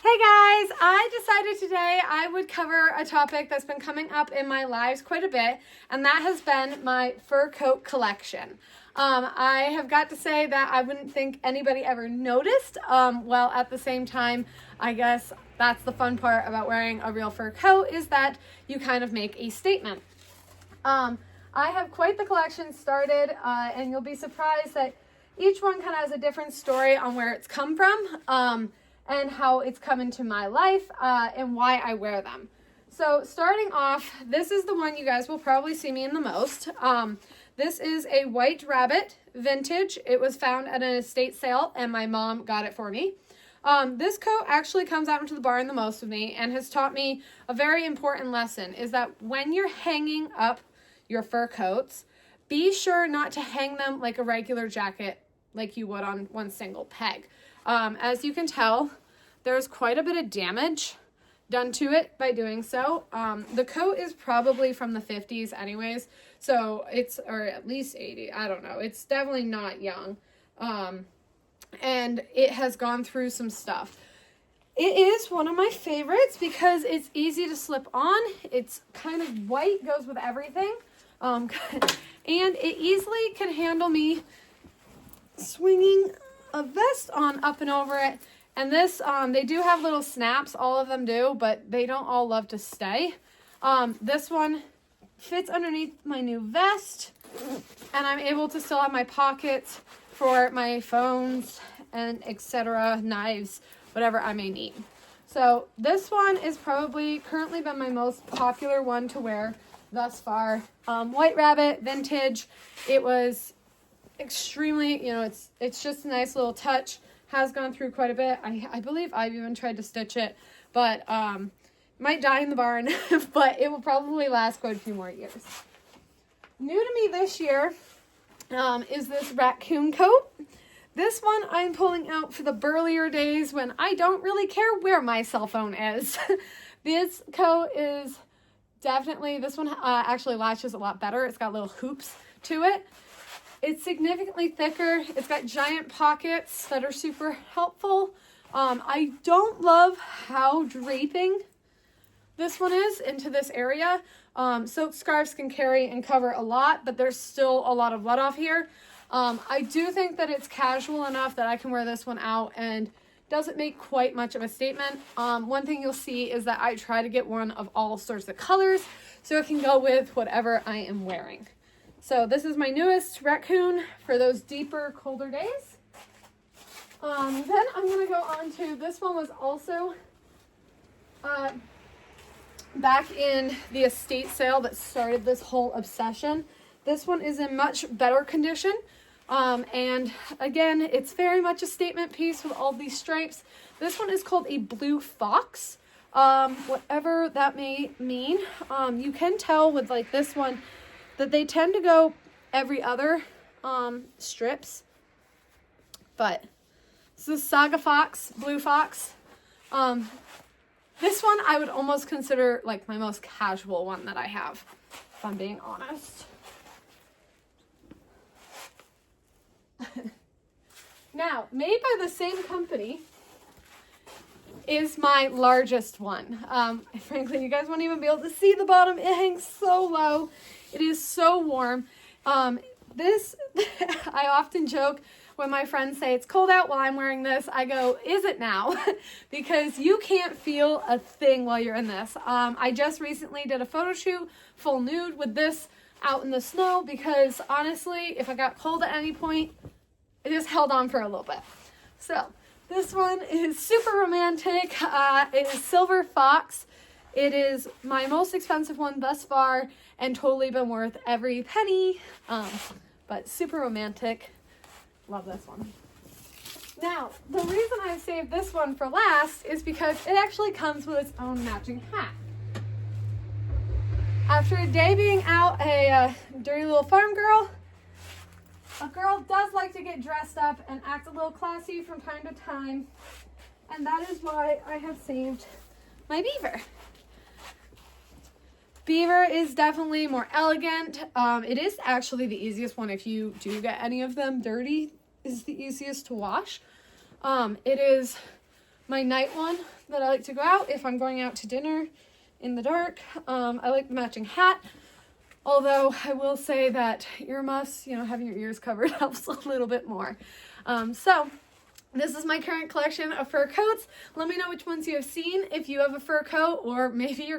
Hey guys, I decided today I would cover a topic that's been coming up in my lives quite a bit, and that has been my fur coat collection. I have got to say that I wouldn't think anybody ever noticed. Well, at the same time, I guess that's the fun part about wearing a real fur coat, is that you kind of make a statement. I have quite the collection started, and you'll be surprised that each one kind of has a different story on where it's come from, and how it's come into my life, and why I wear them. So starting off, this is the one you guys will probably see me in the most. This is a White Rabbit vintage. It was found at an estate sale, and my mom got it for me. This coat actually comes out into the barn the most with me and has taught me a very important lesson, is that when you're hanging up your fur coats, be sure not to hang them like a regular jacket like you would on one single peg. As you can tell, there's quite a bit of damage done to it by doing so. The coat is probably from the 50s anyways, so it's, or at least 80, I don't know. It's definitely not young. And it has gone through some stuff. It is one of my favorites because it's easy to slip on. It's kind of white, goes with everything. And it easily can handle me swinging a vest on up and over it. And this, they do have little snaps, all of them do, but they don't all love to stay. This one fits underneath my new vest, and I'm able to still have my pockets for my phones and etc., knives, whatever I may need. So this one is probably currently been my most popular one to wear thus far. White Rabbit vintage. It was extremely, it's just a nice little touch. Has gone through quite a bit. I believe I've even tried to stitch it, but might die in the barn, but it will probably last quite a few more years. New to me this year is this Raccoon coat. This one I'm pulling out for the burlier days when I don't really care where my cell phone is. This coat is definitely, this one actually latches a lot better. It's got little hoops to it. It's significantly thicker. It's got giant pockets that are super helpful. I don't love how draping this one is into this area. Silk scarves can carry and cover a lot, but there's still a lot of let off here. I do think that it's casual enough that I can wear this one out and doesn't make quite much of a statement. One thing you'll see is that I try to get one of all sorts of colors so it can go with whatever I am wearing. So this is my newest Raccoon for those deeper, colder days. Then I'm going to go on to, this one was also back in the estate sale that started this whole obsession. This one is in much better condition. And again, it's very much a statement piece with all these stripes. This one is called a Blue Fox, whatever that may mean. You can tell with like this one that they tend to go every other strips, but this is Saga Fox, Blue Fox. This one I would almost consider like my most casual one that I have, if I'm being honest. Now, made by the same company is my largest one. Frankly, you guys won't even be able to see the bottom. It hangs so low. It is so warm. This, I often joke when my friends say it's cold out while I'm wearing this, I go, is it now? Because you can't feel a thing while you're in this. I just recently did a photo shoot, full nude, with this out in the snow because honestly, if I got cold at any point, it just held on for a little bit. So this one is super romantic. It is Silver Fox. It is my most expensive one thus far and totally been worth every penny, but super romantic. Love this one. Now, the reason I saved this one for last is because it actually comes with its own matching hat. After a day being out a dirty little farm girl, a girl does like to get dressed up and act a little classy from time to time, and that is why I have saved my Beaver. Beaver is definitely more elegant. It is actually the easiest one if you do get any of them dirty, is the easiest to wash. It is my night one that I like to go out if I'm going out to dinner in the dark. I like the matching hat. Although I will say that earmuffs, having your ears covered helps a little bit more. So this is my current collection of fur coats. Let me know which ones you have seen. If you have a fur coat, or maybe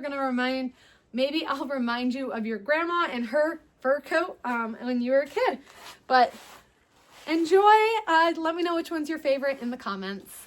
maybe I'll remind you of your grandma and her fur coat when you were a kid. But enjoy. Let me know which one's your favorite in the comments.